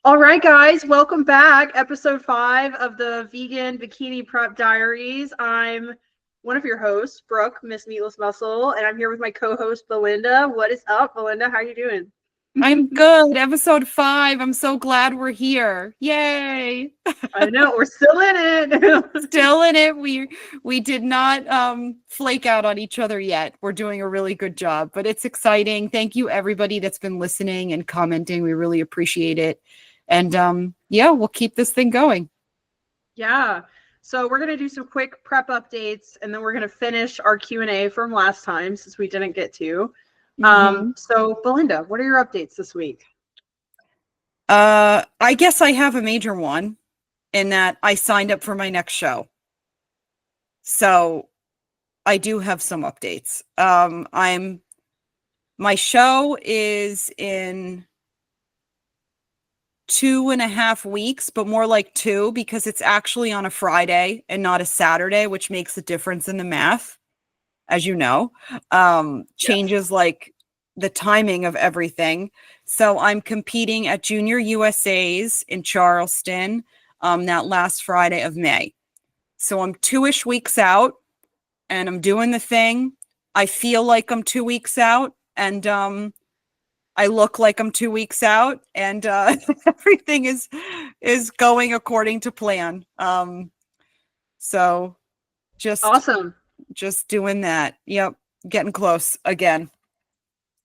All right, guys, welcome back. Episode 5 of the Vegan Bikini Prep Diaries. I'm one of your hosts, Brooke, Miss Meatless Muscle, and I'm here with my co-host, Belinda. What is up, Belinda? How are you doing? I'm good. Episode 5. I'm so glad we're here. Yay. I know, we're still in it. Still in it. We did not flake out on each other yet. We're doing a really good job, but it's exciting. Thank you everybody that's been listening and commenting. We really appreciate it. And yeah, we'll keep this thing going. Yeah. So we're going to do some quick prep updates, and then we're going to finish our Q&A from last time since we didn't get to. So Belinda, what are your updates this week? I guess I have a major one in that I signed up for my next show. So I do have some updates. My show is in 2.5 weeks, but more like 2 because it's actually on a Friday and not a Saturday, which makes a difference in the math, as you know. Changes like the timing of everything. So I'm competing at Junior USA's in Charleston that last Friday of May. So I'm 2-ish weeks out and I'm doing the thing. I feel like I'm 2 weeks out, and I look like I'm 2 weeks out, and everything is going according to plan. So just Awesome. just doing that. Yep, getting close again.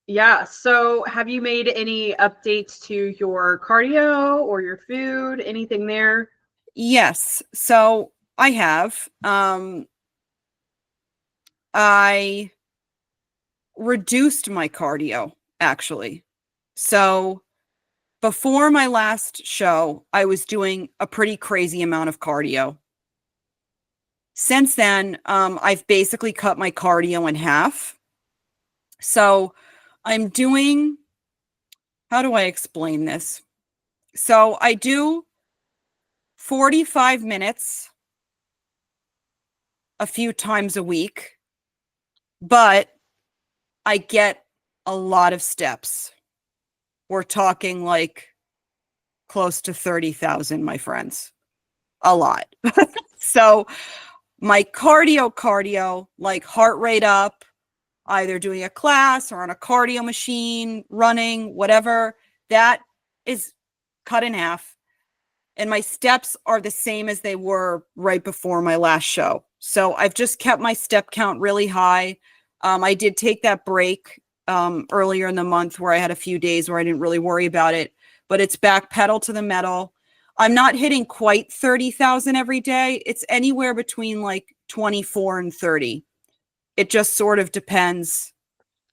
Yeah. So have you made any updates to your cardio or your food? Anything there? Yes. So I have. I reduced my cardio, actually. So before my last show, I was doing a pretty crazy amount of cardio. Since then, I've basically cut my cardio in half. So I'm doing, how do I explain this? So I do 45 minutes a few times a week, but I get a lot of steps. We're talking like close to 30,000, my friends. A lot. So my cardio, like heart rate up, either doing a class or on a cardio machine, running, whatever, that is cut in half. And my steps are the same as they were right before my last show. So I've just kept my step count really high. I did take that break earlier in the month where I had a few days where I didn't really worry about it, but it's back pedal to the metal. I'm not hitting quite 30,000 every day. It's anywhere between like 24 and 30. It just sort of depends,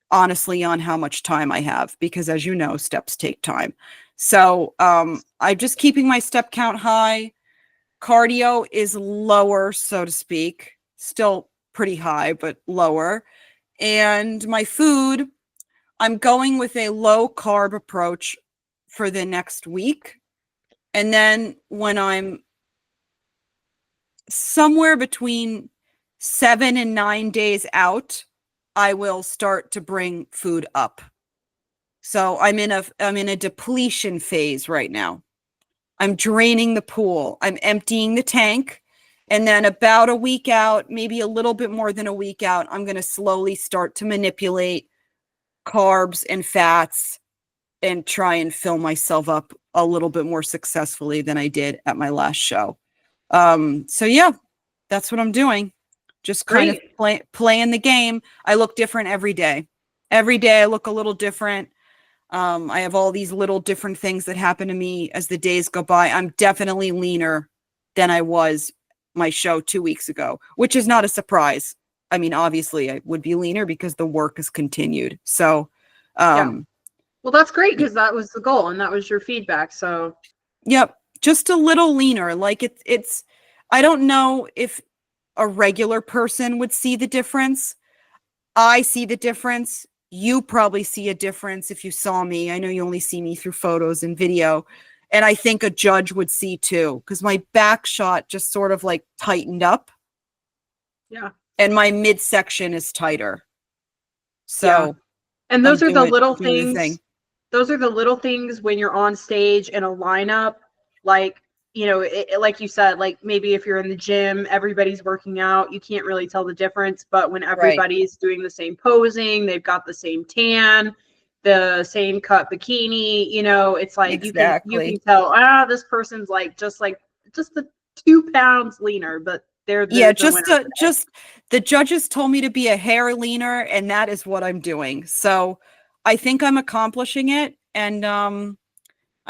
honestly, on how much time I have, because as you know, steps take time. So I'm just keeping my step count high. Cardio is lower, so to speak, still pretty high, but lower. And my food, I'm going with a low carb approach for the next week. And then when I'm somewhere between 7 and 9 days out, I will start to bring food up. So I'm in a depletion phase right now. I'm draining the pool. I'm emptying the tank. And then about a week out, maybe a little bit more than a week out, I'm going to slowly start to manipulate carbs and fats and try and fill myself up a little bit more successfully than I did at my last show. So yeah, that's what I'm doing. Just kind of playing the game. I look different every day. Every day I look a little different. I have all these little different things that happen to me as the days go by. I'm definitely leaner than I was my show 2 weeks ago, which is not a surprise. I mean, obviously I would be leaner because the work has continued. So, well, that's great because that was the goal and that was your feedback. So, yep, just a little leaner. Like it's, I don't know if a regular person would see the difference. I see the difference. You probably see a difference if you saw me. I know you only see me through photos and video. And I think a judge would see too, because my back shot just sort of like tightened up. Yeah. And my midsection is tighter. So, and those are the little things those are the little things when you're on stage in a lineup, like, you know, like you said, like maybe if you're in the gym, everybody's working out, you can't really tell the difference. But when Right. everybody's doing the same posing, they've got the same tan, the same cut bikini, you know, it's like you Exactly. can tell, this person's like just the 2 pounds leaner, but they're Yeah, the winner today. just the judges told me to be a hair leaner, and that is what I'm doing. So I think I'm accomplishing it, and I'm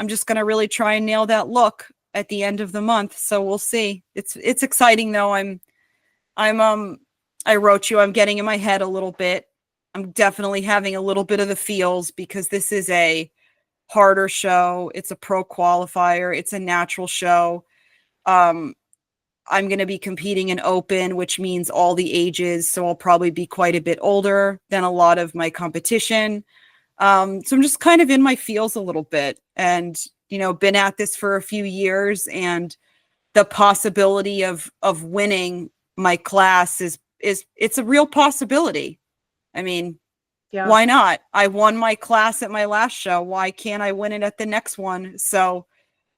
just gonna really try and nail that look at the end of the month. So we'll see. It's exciting though. I'm I wrote you, I'm getting in my head a little bit. I'm definitely having a little bit of the feels because this is a harder show. It's a pro qualifier. It's a natural show. Um, I'm going to be competing in open, which means all the ages. So I'll probably be quite a bit older than a lot of my competition. So I'm just kind of in my feels a little bit and, you know, been at this for a few years, and the possibility of winning my class is it's a real possibility. I mean, Yeah. why not? I won my class at my last show. Why can't I win it at the next one? So,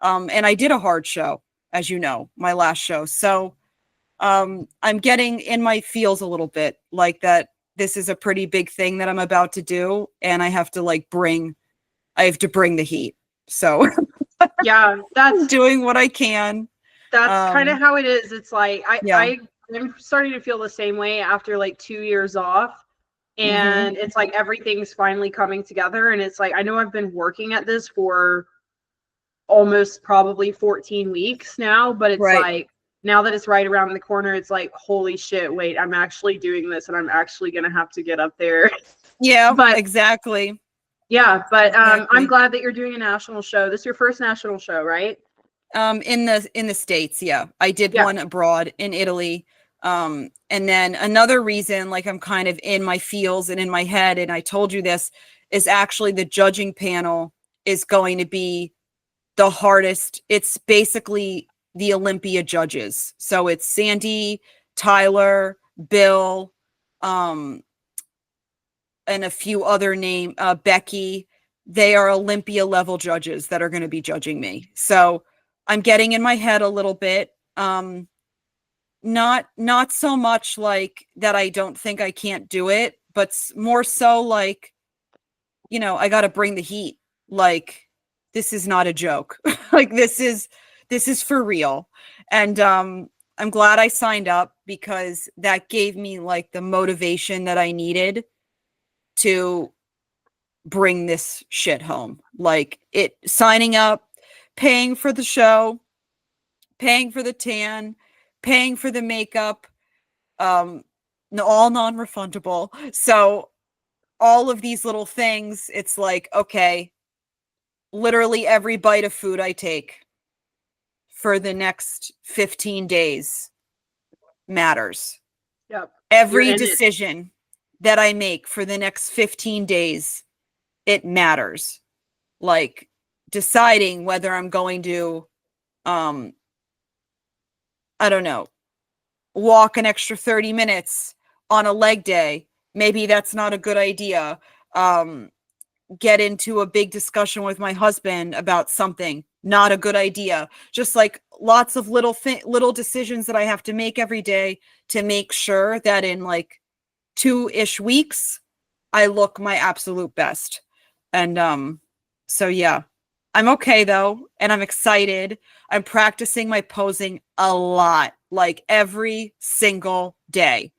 and I did a hard show, as you know, my last show. So, I'm getting in my feels a little bit like that. This is a pretty big thing that I'm about to do, and I have to I have to bring the heat. So Yeah, I'm doing what I can. that's kind of how it is. It's like Yeah. I'm starting to feel the same way after like 2 years off. Mm-hmm. And it's like everything's finally coming together. And it's like I know I've been working at this for almost probably 14 weeks now, but it's Right. like now that it's right around the corner, it's like, holy shit, wait, I'm actually doing this and I'm actually gonna have to get up there. Yeah, But exactly. yeah, but I'm Exactly. glad that you're doing a national show. This is your first national show, right? In the States, yeah. I did Yeah. one abroad in Italy. And then another reason, like I'm kind of in my feels and in my head, and I told you this, is actually the judging panel is going to be the hardest. It's basically the Olympia judges. So it's Sandy, Tyler, Bill, um, and a few other Becky. They are Olympia level judges that are going to be judging me. So I'm getting in my head a little bit. Not so much like that I don't think I can't do it, but more so like, you know, I got to bring the heat. Like, this is not a joke. Like, this is for real. And I'm glad I signed up because that gave me like the motivation that I needed to bring this shit home. Like, it signing up, paying for the show, paying for the tan, paying for the makeup, all non-refundable. So all of these little things, it's like, okay, literally every bite of food I take for the next 15 days matters. Yep. You're Every in it. decision that I make for the next 15 days, it matters. Like deciding whether I'm going to, um, I don't know, walk an extra 30 minutes on a leg day. Maybe that's not a good idea. Get into a big discussion with my husband about something, not a good idea. Just like lots of little decisions that I have to make every day to make sure that in like 2-ish weeks I look my absolute best. And so yeah, I'm okay though, and I'm excited. I'm practicing my posing a lot, like every single day.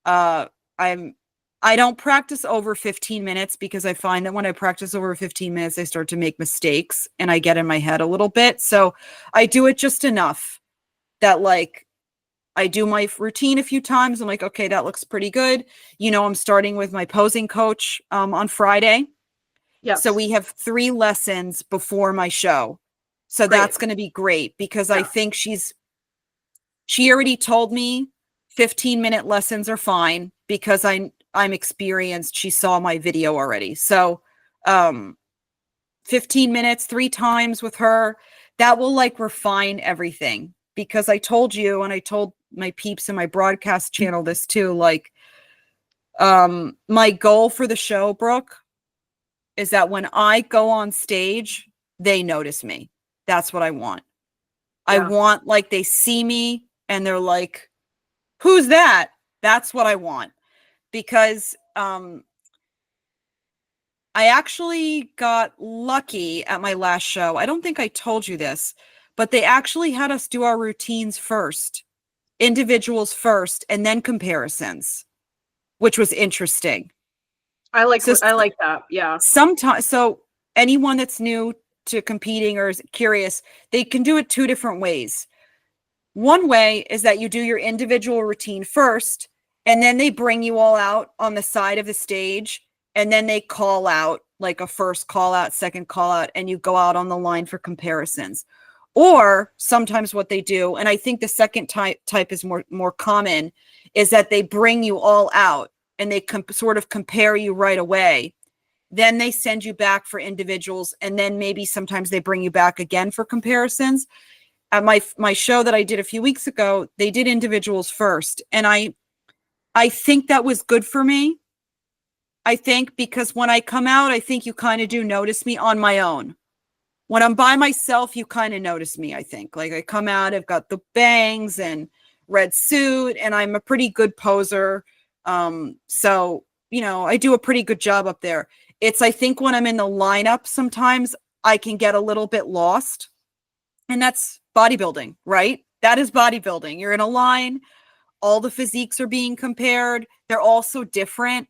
uh I'm I don't practice over 15 minutes because I find that when I practice over 15 minutes, I start to make mistakes and I get in my head a little bit. So I do it just enough that like I do my routine a few times. I'm like, okay, that looks pretty good. You know, I'm starting with my posing coach on Friday. So Yes. we have 3 lessons before my show. So Great. that's going to be great because I Yeah. think she already told me 15-minute lessons are fine because I'm experienced. She saw my video already. So 15 minutes 3 times with her, that will like refine everything because I told you, and I told my peeps in my broadcast channel this too, like my goal for the show, Brooke, is that when I go on stage, they notice me. That's what I want. I want, like, they see me and they're like, who's that? That's what I want. Because I actually got lucky at my last show. I don't think I told you this, but they actually had us do our routines first, individuals first, and then comparisons, which was interesting. I like that. Yeah. Sometimes, so anyone that's new to competing or is curious, they can do it two different ways. One way is that you do your individual routine first, and then they bring you all out on the side of the stage, and then they call out, like a first call out, second call out, and you go out on the line for comparisons. Or sometimes what they do, and I think the second type is more common, is that they bring you all out and they sort of compare you right away. Then they send you back for individuals, and then maybe sometimes they bring you back again for comparisons. At my show that I did a few weeks ago, they did individuals first. And I think that was good for me. I think because when I come out, I think you kind of do notice me on my own. When I'm by myself, you kind of notice me, I think. Like, I come out, I've got the bangs and red suit, and I'm a pretty good poser. So, I do a pretty good job up there. It's, I think when I'm in the lineup, sometimes I can get a little bit lost. And that's bodybuilding, right? That is bodybuilding. You're in a line. All the physiques are being compared. They're all so different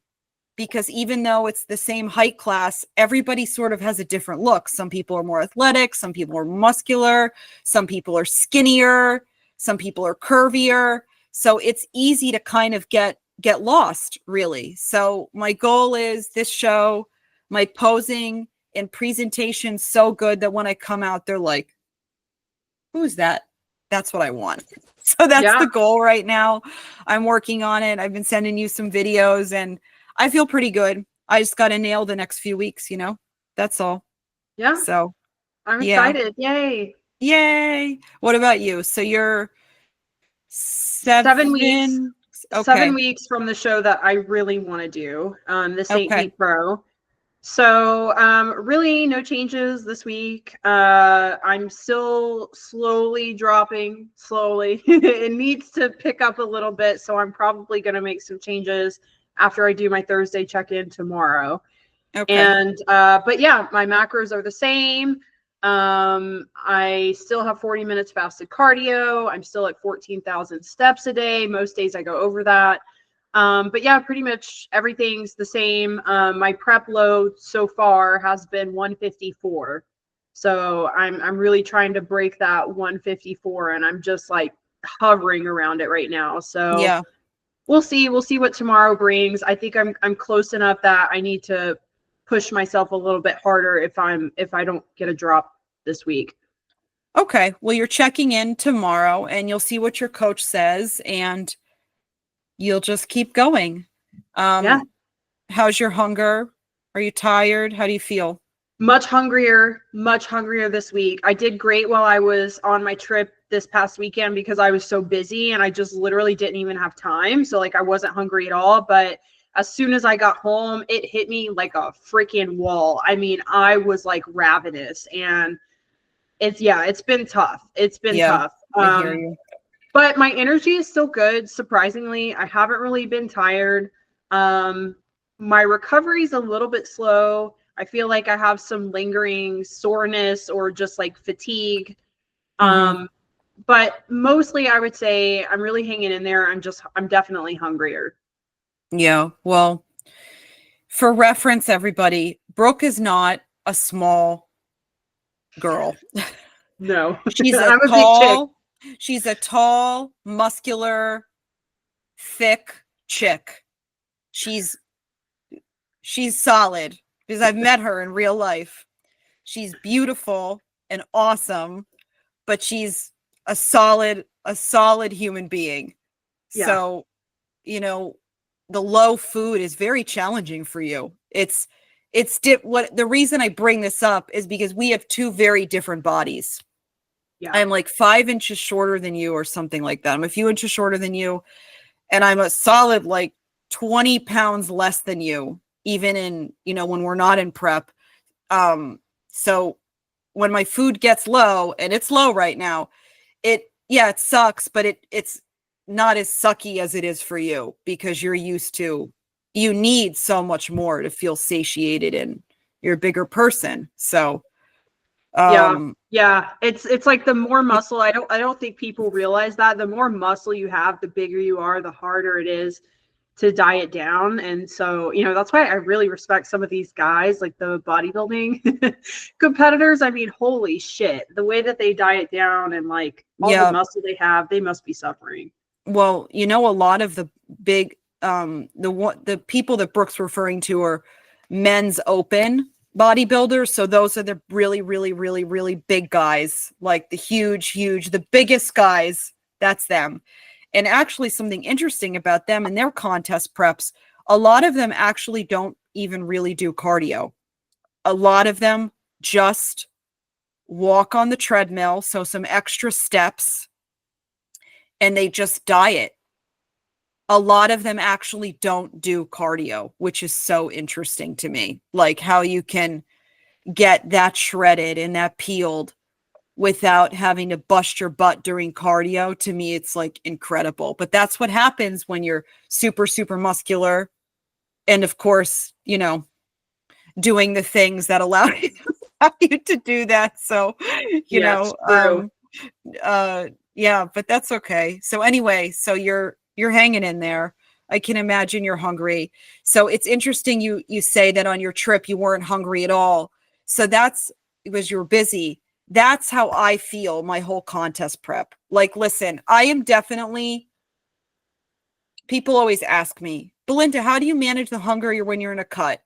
because even though it's the same height class, everybody sort of has a different look. Some people are more athletic. Some people are muscular. Some people are skinnier. Some people are curvier. So it's easy to kind of get lost, really. So my goal is this show, my posing and presentation so good that when I come out, they're like, who's that? That's what I want. So that's the goal right now. I'm working on it. I've been sending you some videos and I feel pretty good. I just got to nail the next few weeks, that's all. Yeah. So I'm excited. Yay. Yay. What about you? So you're 7 weeks. Okay. 7 weeks from the show that I really want to do, the St. Pete Pro. So really no changes this week. I'm still slowly dropping, it needs to pick up a little bit. So I'm probably going to make some changes after I do my Thursday check-in tomorrow. Okay. And, but yeah, my macros are the same. I still have 40 minutes fasted cardio. I'm still at 14,000 steps a day. Most days I go over that. But yeah, pretty much everything's the same. My prep load so far has been 154. So I'm really trying to break that 154 and I'm just like hovering around it right now. So yeah, we'll see what tomorrow brings. I think I'm close enough that I need to push myself a little bit harder if I don't get a drop this week. Okay. Well, you're checking in tomorrow and you'll see what your coach says and you'll just keep going. Yeah. How's your hunger? Are you tired? How do you feel? Much hungrier this week. I did great while I was on my trip this past weekend because I was so busy and I just literally didn't even have time. So like I wasn't hungry at all. But as soon as I got home, it hit me like a freaking wall. I mean, I was like ravenous and it's been tough. It's been tough. I hear you. But my energy is still good. Surprisingly, I haven't really been tired. My recovery is a little bit slow. I feel like I have some lingering soreness or just like fatigue. But mostly I would say I'm really hanging in there. I'm definitely hungrier. Yeah. Well, for reference, everybody, Brooke is not a small girl. No. She's a tall, she's a tall, muscular, thick chick. She's solid because I've met her in real life. She's beautiful and awesome, but she's a solid human being. Yeah. So, the low food is very challenging for you. The reason I bring this up is because we have two very different bodies. Yeah. I'm like 5 inches shorter than you or something like that. I'm a few inches shorter than you. And I'm a solid like 20 pounds less than you. even in, when we're not in prep. So when my food gets low, and it's low right now, it sucks, but it's not as sucky as it is for you, because you need so much more to feel satiated, and you're a bigger person. So yeah, it's like the more muscle, I don't think people realize that the more muscle you have, the bigger you are, the harder it is to diet down. And so, that's why I really respect some of these guys, like the bodybuilding competitors. I mean, holy shit, the way that they diet down and like all the muscle they have, they must be suffering. Well, a lot of the big the people that Brooke's referring to are men's open bodybuilders. So those are the really, really, really, really big guys, like the huge, the biggest guys. That's them. And actually, something interesting about them and their contest preps, a lot of them actually don't even really do cardio. A lot of them just walk on the treadmill, so some extra steps, and they just diet. A lot of them actually don't do cardio, which is so interesting to me. Like how you can get that shredded and that peeled without having to bust your butt during cardio. To me, it's like incredible. But that's what happens when you're super, super muscular. And of course, doing the things that allow you to do that. So, yeah, but that's okay. So anyway, so you're hanging in there. I can imagine you're hungry. So it's interesting you say that on your trip you weren't hungry at all. So that's because you were busy. That's how I feel my whole contest prep. Like, listen, I am definitely, people always ask me, Belinda, how do you manage the hunger when you're in a cut?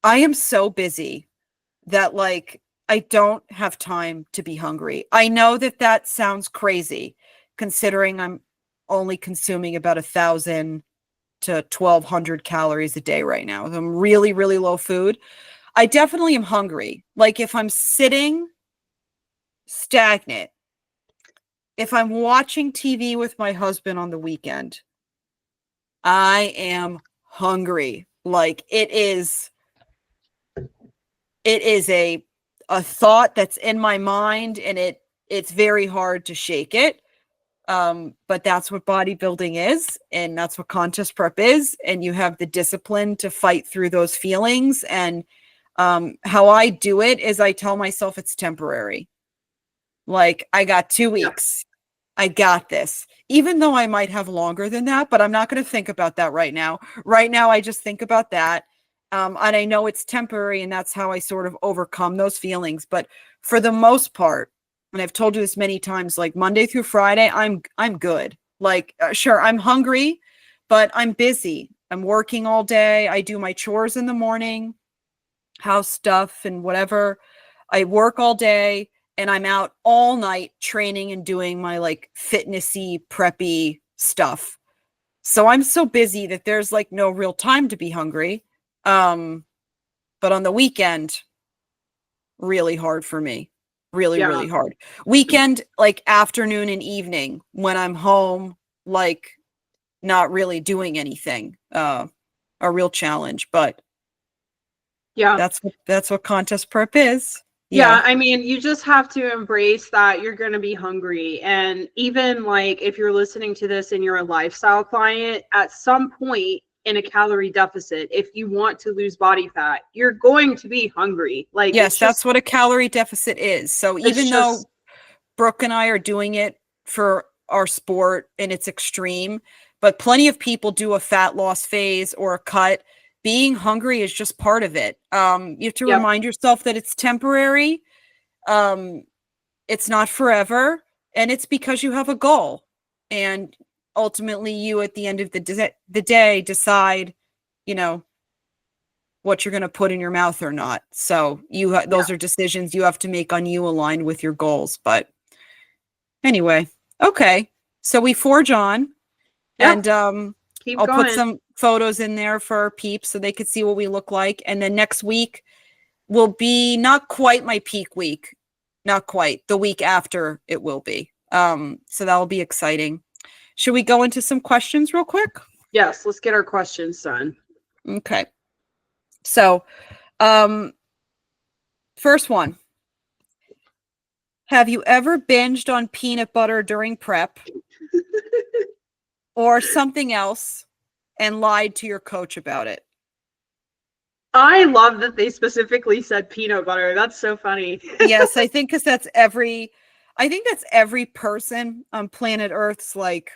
I am so busy that like, I don't have time to be hungry. I know that sounds crazy considering I'm only consuming about 1,000 to 1,200 calories a day right now. I'm really, really low food. I definitely am hungry. Like if I'm sitting stagnant, if I'm watching TV with my husband on the weekend, I am hungry. Like it is a thought that's in my mind, and it's very hard to shake it. But that's what bodybuilding is, and that's what contest prep is. And you have the discipline to fight through those feelings. And how I do it is I tell myself it's temporary. Like I got 2 weeks. I got this, even though I might have longer than that, but I'm not going to think about that right now. Right now, I just think about that. And I know it's temporary, and that's how I sort of overcome those feelings. But for the most part, and I've told you this many times, like Monday through Friday, I'm good. Like, sure, I'm hungry, but I'm busy. I'm working all day. I do my chores in the morning, house stuff and whatever. I work all day, and I'm out all night training and doing my like fitnessy, preppy stuff. So I'm so busy that there's like no real time to be hungry. But on the weekend, really hard for me. Really, really hard. Weekend, like afternoon and evening when I'm home, like not really doing anything. A real challenge, but that's what contest prep is. Yeah, I mean, you just have to embrace that you're going to be hungry. And even like if you're listening to this and you're a lifestyle client, at some point in a calorie deficit, if you want to lose body fat, you're going to be hungry. Like, yes, that's what a calorie deficit is. So even though Brooke and I are doing it for our sport and it's extreme, but plenty of people do a fat loss phase or a cut. Being hungry is just part of it. You have to remind yourself that it's temporary. It's not forever, and it's because you have a goal. And ultimately, you at the end of the day decide, what you're going to put in your mouth or not. So those are decisions you have to make on you, aligned with your goals. But anyway, okay. So we forge on, and I'll put some photos in there for our peeps so they could see what we look like. And then next week will be not quite my peak week, not quite. The week after it will be. So that'll be exciting. Should we go into some questions real quick? Yes, let's get our questions done. Okay. So, first one. Have you ever binged on peanut butter during prep or something else and lied to your coach about it? I love that they specifically said peanut butter. That's so funny. Yes, I think because I think that's every person on planet Earth's like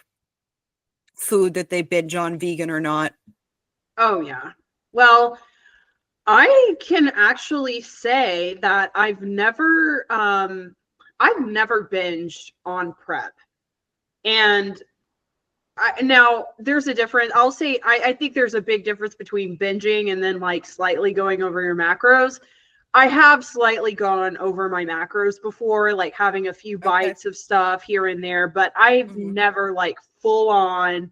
food that they binge on, vegan or not. Oh yeah. Well, I can actually say that I've never binged on prep. And now there's a difference. I'll say I think there's a big difference between binging and then like slightly going over your macros. I have slightly gone over my macros before, like having a few Okay. bites of stuff here and there, but I've Mhm. never like full on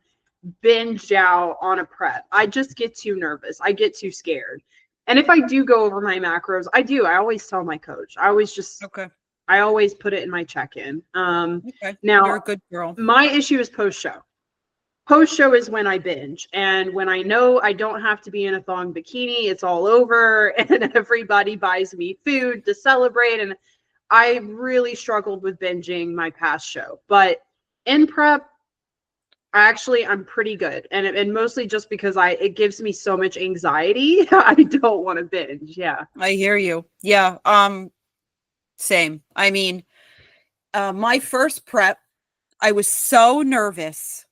binged out on a prep. I just get too nervous. I get too scared. And if I do go over my macros, I always tell my coach. Okay. I always put it in my check-in. Okay. You're a Now good girl. my issue is post-show. Post-show is when I binge. And when I know I don't have to be in a thong bikini, it's all over and everybody buys me food to celebrate. And I really struggled with binging my past show. But in prep, I'm pretty good. And mostly just because it gives me so much anxiety. I don't want to binge. Yeah. I hear you. Yeah. Same. I mean, my first prep, I was so nervous.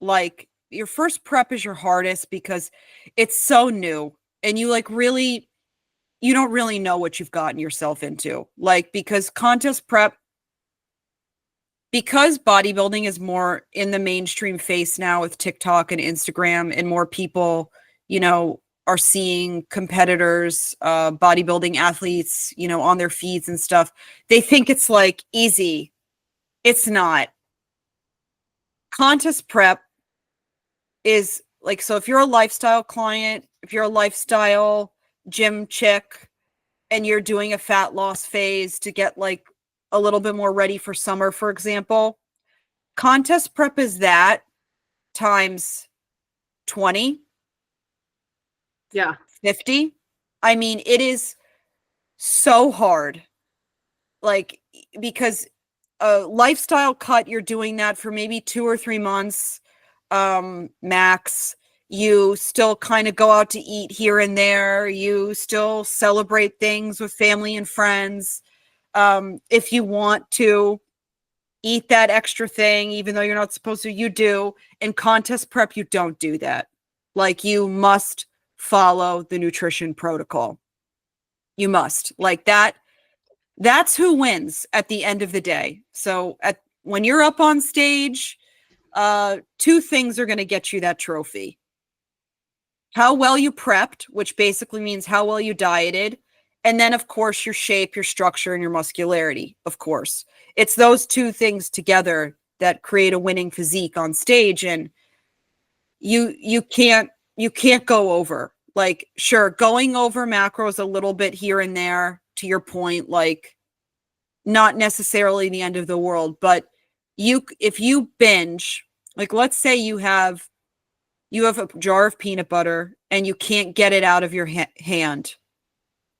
Like your first prep is your hardest because it's so new and you don't really know what you've gotten yourself into. Like because contest prep, because bodybuilding is more in the mainstream face now with TikTok and Instagram and more people, are seeing competitors, bodybuilding athletes, on their feeds and stuff. They think it's like easy. It's not. Contest prep is like, so if you're a lifestyle client, if you're a lifestyle gym chick and you're doing a fat loss phase to get like a little bit more ready for summer, for example, contest prep is that times 20, Yeah. 50. I mean, it is so hard. Like, because a lifestyle cut, you're doing that for maybe 2 or 3 months, max. You still kind of go out to eat here and there. You still celebrate things with family and friends. If you want to eat that extra thing, even though you're not supposed to, you do. In contest prep, you don't do that. Like you must follow the nutrition protocol. You must. Like that's who wins at the end of the day. So when you're up on stage, two things are going to get you that trophy. How well you prepped, which basically means how well you dieted. And then, of course, your shape, your structure, and your muscularity, of course. It's those two things together that create a winning physique on stage. And you can't go over. Like, sure, going over macros a little bit here and there, to your point, like not necessarily the end of the world, but if you binge, like let's say you have a jar of peanut butter and you can't get it out of your hand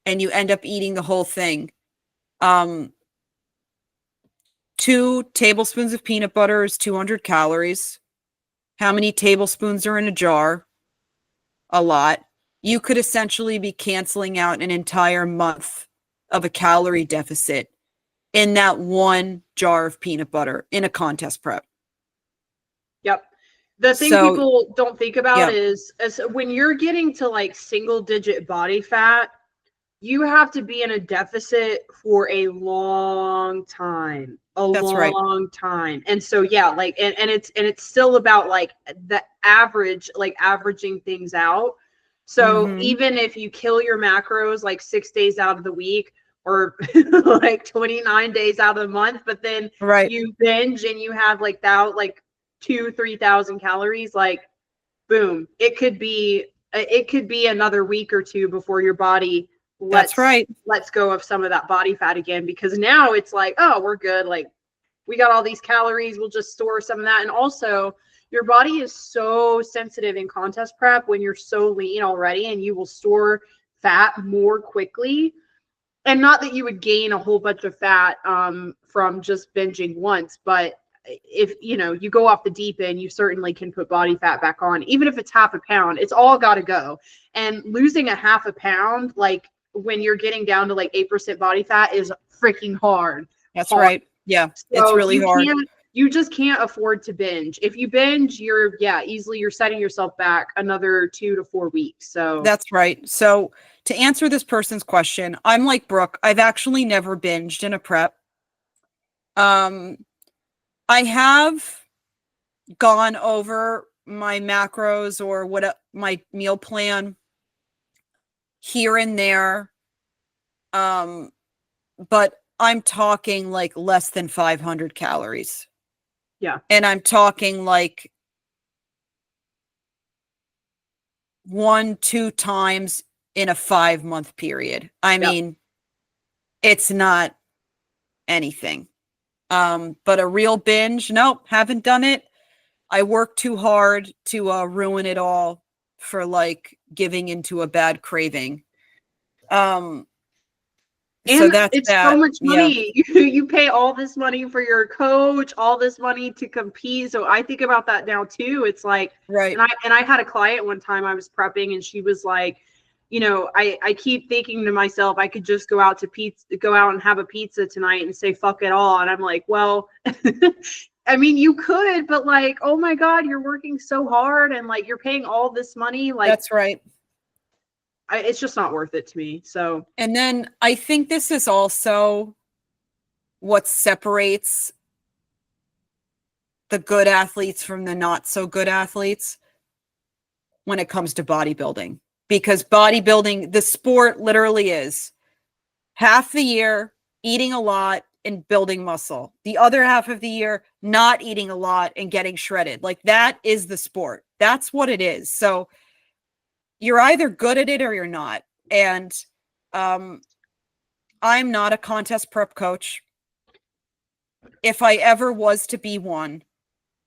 and you end up eating the whole thing. 2 tablespoons of peanut butter is 200 calories. How many tablespoons are in a jar? A lot. You could essentially be canceling out an entire month of a calorie deficit in that one jar of peanut butter in a contest prep. Yep. The thing So, people don't think about yeah, is as when you're getting to like single digit body fat, you have to be in a deficit for a long time. A that's right. long time. And so yeah, like and it's still about like the average, like averaging things out. So Mm-hmm. even if you kill your macros like 6 days out of the week or like 29 days out of the month, but then Right. you binge and you have like that like 2,000-3,000 calories, like boom, it could be another week or two before your body That's right. lets go of some of that body fat again, because now it's like, oh, we're good, like we got all these calories, we'll just store some of that. And also your body is so sensitive in contest prep when you're so lean already, and you will store fat more quickly. And not that you would gain a whole bunch of fat from just binging once, but if you go off the deep end, you certainly can put body fat back on, even if it's half a pound. It's all got to go. And losing a half a pound, like when you're getting down to like 8% body fat, is freaking hard. That's right. Yeah, it's really hard. You just can't afford to binge. If you binge, you're setting yourself back another 2 to 4 weeks. So that's right. So to answer this person's question, I'm like Brooke. I've actually never binged in a prep. I have gone over my macros or what my meal plan here and there. But I'm talking like less than 500 calories. Yeah. And I'm talking like 1-2 times in a 5-month period. I mean, it's not anything. But a real binge, nope, haven't done it. I work too hard to ruin it all for like giving into a bad craving. And so that's it's that. so much money. Yeah. You pay all this money for your coach, all this money to compete. So I think about that now too. It's like, right. And I had a client one time, I was prepping, and she was like, I keep thinking to myself, I could just go out and have a pizza tonight and say fuck it all. And I'm like, well, I mean, you could, but like, oh my God, you're working so hard, and like you're paying all this money. Like, that's right. It's just not worth it to me. So, and then I think this is also what separates the good athletes from the not so good athletes when it comes to bodybuilding, because bodybuilding, the sport literally is half the year eating a lot and building muscle, the other half of the year not eating a lot and getting shredded. Like, that is the sport. That's what it is. So you're either good at it or you're not. And I'm not a contest prep coach. If I ever was to be one,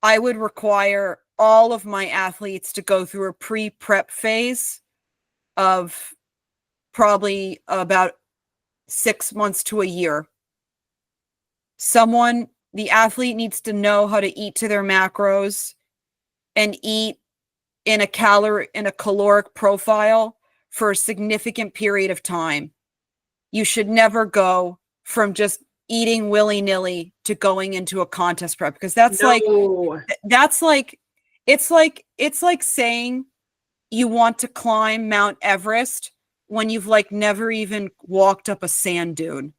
I would require all of my athletes to go through a pre-prep phase of probably about 6 months to a year. The athlete needs to know how to eat to their macros and eat in a caloric profile for a significant period of time. You should never go from just eating willy-nilly to going into a contest prep, because it's like saying you want to climb Mount Everest when you've like never even walked up a sand dune.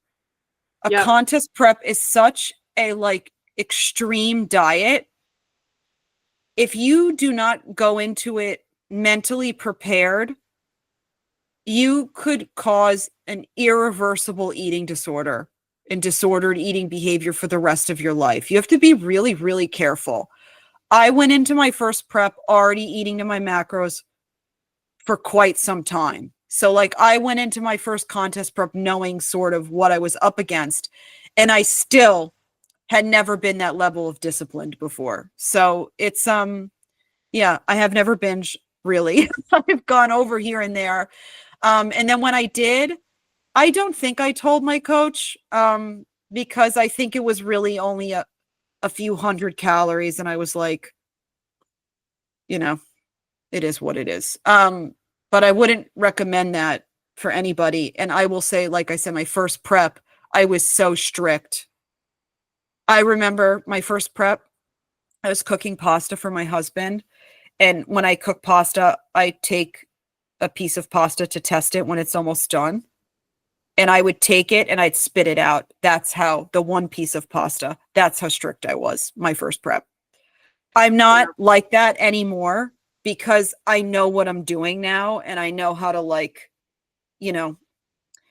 A contest prep is such a like extreme diet. If you do not go into it mentally prepared, you could cause an irreversible eating disorder and disordered eating behavior for the rest of your life. You have to be really, really careful. I went into my first prep already eating to my macros for quite some time. So like, I went into my first contest prep knowing sort of what I was up against, and I still had never been that level of disciplined before. So it's, I have never binged really. I've gone over here and there. And then when I did, I don't think I told my coach, because I think it was really only a few hundred calories. And I was like, it is what it is. But I wouldn't recommend that for anybody. And I will say, like I said, my first prep, I was so strict. I remember my first prep, I was cooking pasta for my husband. And when I cook pasta, I take a piece of pasta to test it when it's almost done. And I would take it and I'd spit it out. That's how, the one piece of pasta, that's how strict I was my first prep. I'm not like that anymore, because I know what I'm doing now, and I know how to like,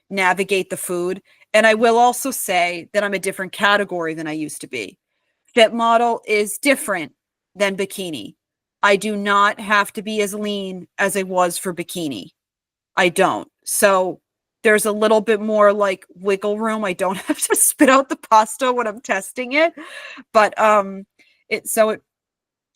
navigate the food. And I will also say that I'm a different category than I used to be. Fit model is different than bikini. I do not have to be as lean as I was for bikini. I don't. So there's a little bit more like wiggle room. I don't have to spit out the pasta when I'm testing it. But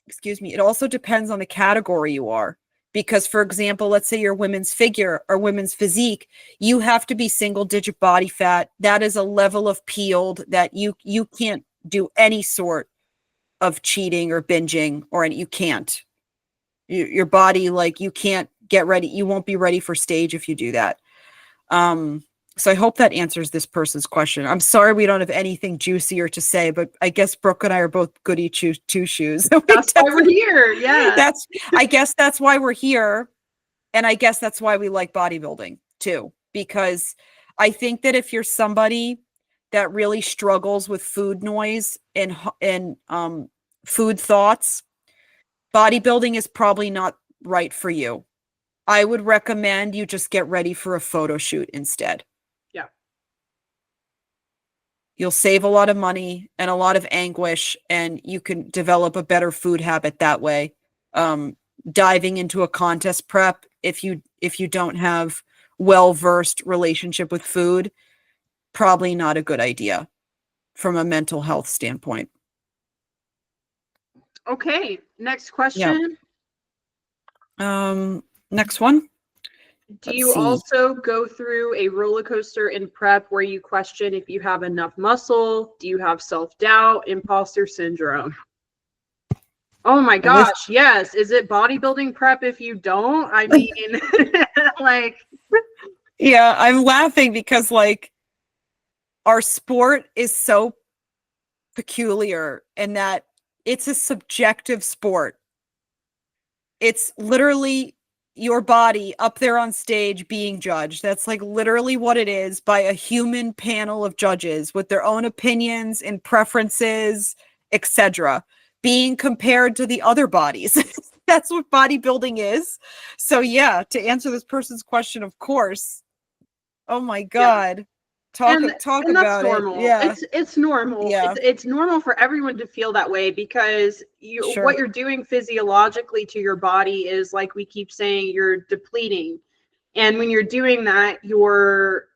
excuse me, it also depends on the category you are. Because, for example, let's say you're women's figure or women's physique, you have to be single digit body fat. That is a level of peeled that you can't do any sort of cheating or binging, or you can't. Your body, like, you can't get ready. You won't be ready for stage if you do that. So I hope that answers this person's question. I'm sorry we don't have anything juicier to say, but I guess Brooke and I are both goody two shoes. That's why we're here. Yeah. I guess that's why we're here. And I guess that's why we like bodybuilding too, because I think that if you're somebody that really struggles with food noise and food thoughts, bodybuilding is probably not right for you. I would recommend you just get ready for a photo shoot instead. Yeah. You'll save a lot of money and a lot of anguish, and you can develop a better food habit that way. Diving into a contest prep, if you don't have well-versed relationship with food, probably not a good idea from a mental health standpoint. Okay, next question. Yeah. Next one. Do you also go through a roller coaster in prep where you question if you have enough muscle? Do you have self-doubt, imposter syndrome? Oh my gosh, yes. Is it bodybuilding prep if you don't? I mean, like. Yeah, I'm laughing because, like, our sport is so peculiar in that it's a subjective sport. It's literally your body up there on stage being judged. That's like literally what it is, by a human panel of judges with their own opinions and preferences, etc., being compared to the other bodies. That's what bodybuilding is. So yeah, to answer this person's question, of course. Oh my God. Yeah. Talk and about that's normal. it. Yeah. It's normal. Yeah. It's normal for everyone to feel that way, because Sure. what you're doing physiologically to your body is, like we keep saying, you're depleting. And when you're doing that, you're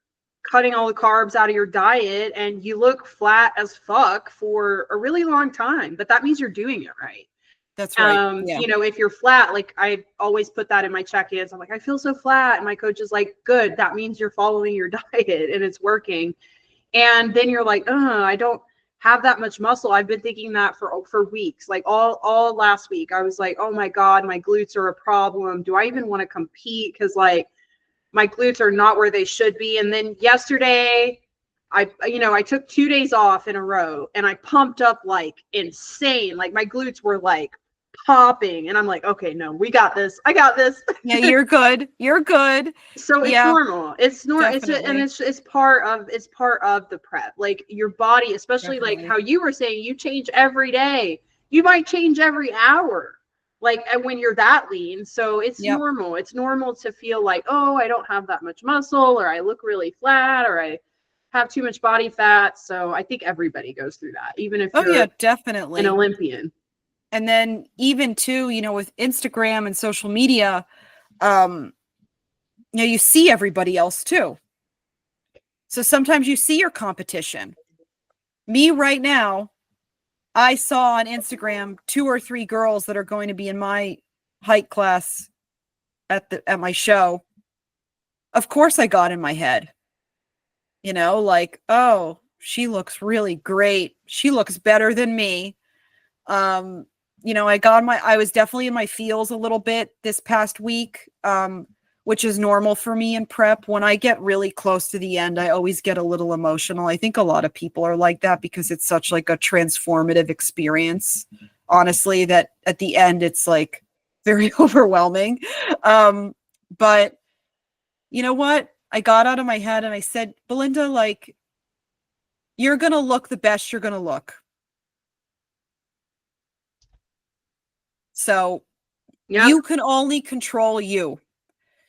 cutting all the carbs out of your diet, and you look flat as fuck for a really long time, but that means you're doing it right. That's right. Yeah. You know, if you're flat, like I always put that in my check-ins. I'm like, I feel so flat. And my coach is like, good. That means you're following your diet and it's working. And then you're like, I don't have that much muscle. I've been thinking that for weeks. Like all last week, I was like, oh my God, my glutes are a problem. Do I even want to compete? Because like my glutes are not where they should be. And then yesterday, I took 2 days off in a row and I pumped up like insane. Like my glutes were like popping, and I'm like, okay, no, we got this. I got this. Yeah, you're good. You're good. So it's normal. It's normal. It's part of the prep. Like your body, especially like how you were saying, you change every day. You might change every hour. Like, and when you're that lean, so it's normal. It's normal to feel like, oh, I don't have that much muscle, or I look really flat, or I have too much body fat. So I think everybody goes through that, even if you're definitely an Olympian. And then even too, with Instagram and social media, you see everybody else too. So sometimes you see your competition. Me right now, I saw on Instagram 2 or 3 girls that are going to be in my height class at my show. Of course I got in my head, like, oh, she looks really great. She looks better than me. I was definitely in my feels a little bit this past week, which is normal for me in prep. When I get really close to the end, I always get a little emotional. I think a lot of people are like that because it's such like a transformative experience, honestly, that at the end, it's like very overwhelming. But you know what? I got out of my head and I said, Belinda, like, you're going to look the best you're going to look. So you can only control you.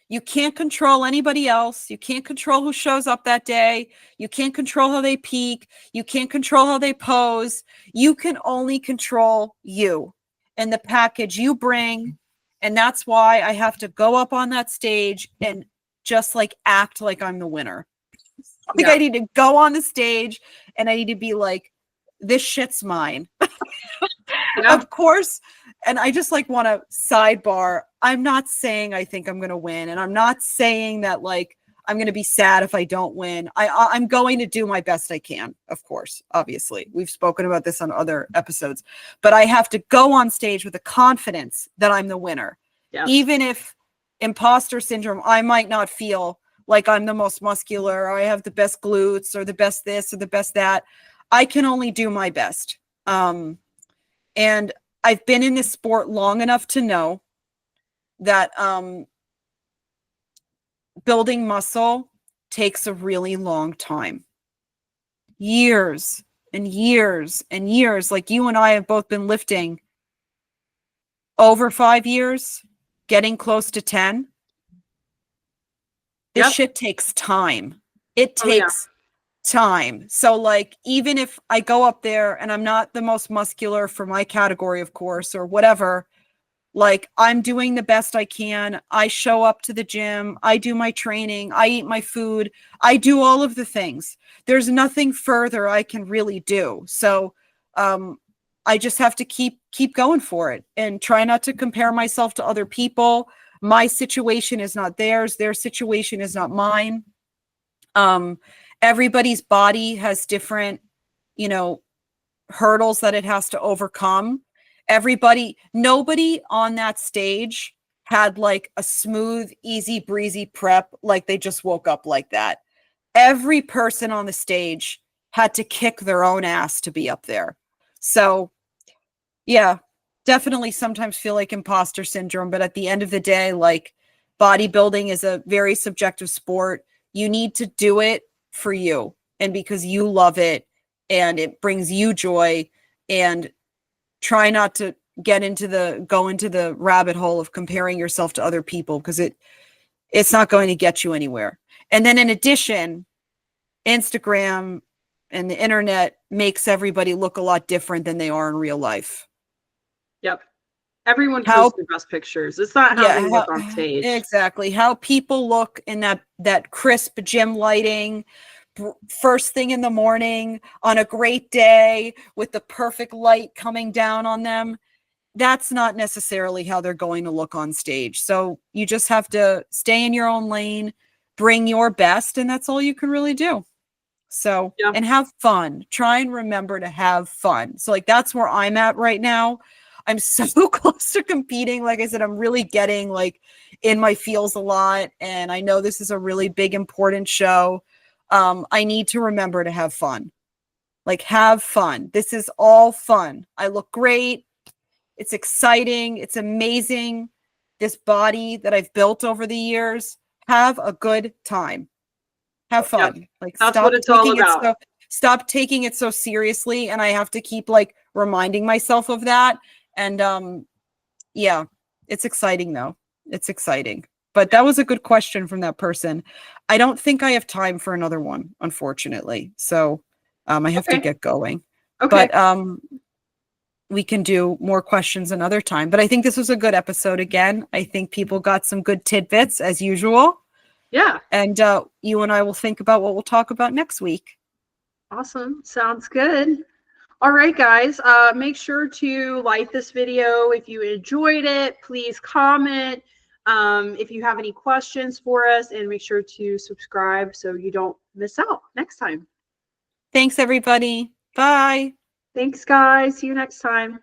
You can't control anybody else. You can't control who shows up that day. You can't control how they peak. You can't control how they pose. You can only control you and the package you bring. And that's why I have to go up on that stage and just like act like I'm the winner. Like I need to go on the stage and I need to be like, this shit's mine. Yeah. Of course. And I just like want to sidebar. I'm not saying I think I'm going to win. And I'm not saying that like I'm going to be sad if I don't win. I'm going to do my best I can. Of course, obviously we've spoken about this on other episodes, but I have to go on stage with the confidence that I'm the winner. Yes. Even if imposter syndrome, I might not feel like I'm the most muscular, or I have the best glutes or the best this or the best that. I can only do my best. And I've been in this sport long enough to know that building muscle takes a really long time. Years and years and years. Like you and I have both been lifting over 5 years, getting close to 10. This shit takes time. It takes time. So like, even if I go up there and I'm not the most muscular for my category, of course, or whatever, like I'm doing the best I can. I show up to the gym. I do my training. I eat my food. I do all of the things. There's nothing further I can really do. So, I just have to keep going for it and try not to compare myself to other people. My situation is not theirs. Their situation is not mine. Everybody's body has different, hurdles that it has to overcome. Nobody on that stage had like a smooth, easy breezy prep. Like they just woke up like that. Every person on the stage had to kick their own ass to be up there. So yeah, definitely sometimes feel like imposter syndrome, but at the end of the day, like bodybuilding is a very subjective sport. You need to do it for you and because you love it and it brings you joy, and try not to go into the rabbit hole of comparing yourself to other people because it's not going to get you anywhere. And then in addition, Instagram and the internet makes everybody look a lot different than they are in real life. Yep. Everyone posts their best pictures. It's not how they look on stage. Exactly. How people look in that crisp gym lighting, first thing in the morning on a great day with the perfect light coming down on them. That's not necessarily how they're going to look on stage. So you just have to stay in your own lane, bring your best, and that's all you can really do. So, and have fun. Try and remember to have fun. So like, that's where I'm at right now. I'm so close to competing. Like I said, I'm really getting like in my feels a lot. And I know this is a really big, important show. I need to remember to have fun. Like have fun. This is all fun. I look great. It's exciting. It's amazing. This body that I've built over the years, have a good time. Have fun. Yep. Like that's what it's all about. Stop taking it so seriously. And I have to keep like reminding myself of that. And yeah, it's exciting though. It's exciting. But that was a good question from that person. I don't think I have time for another one, unfortunately. So I have to get going. Okay. But we can do more questions another time. But I think this was a good episode again. I think people got some good tidbits as usual. Yeah. And you and I will think about what we'll talk about next week. Awesome. Sounds good. All right, guys. Make sure to like this video if you enjoyed it. Please comment if you have any questions for us, and make sure to subscribe so you don't miss out next time. Thanks, everybody. Bye. Thanks, guys. See you next time.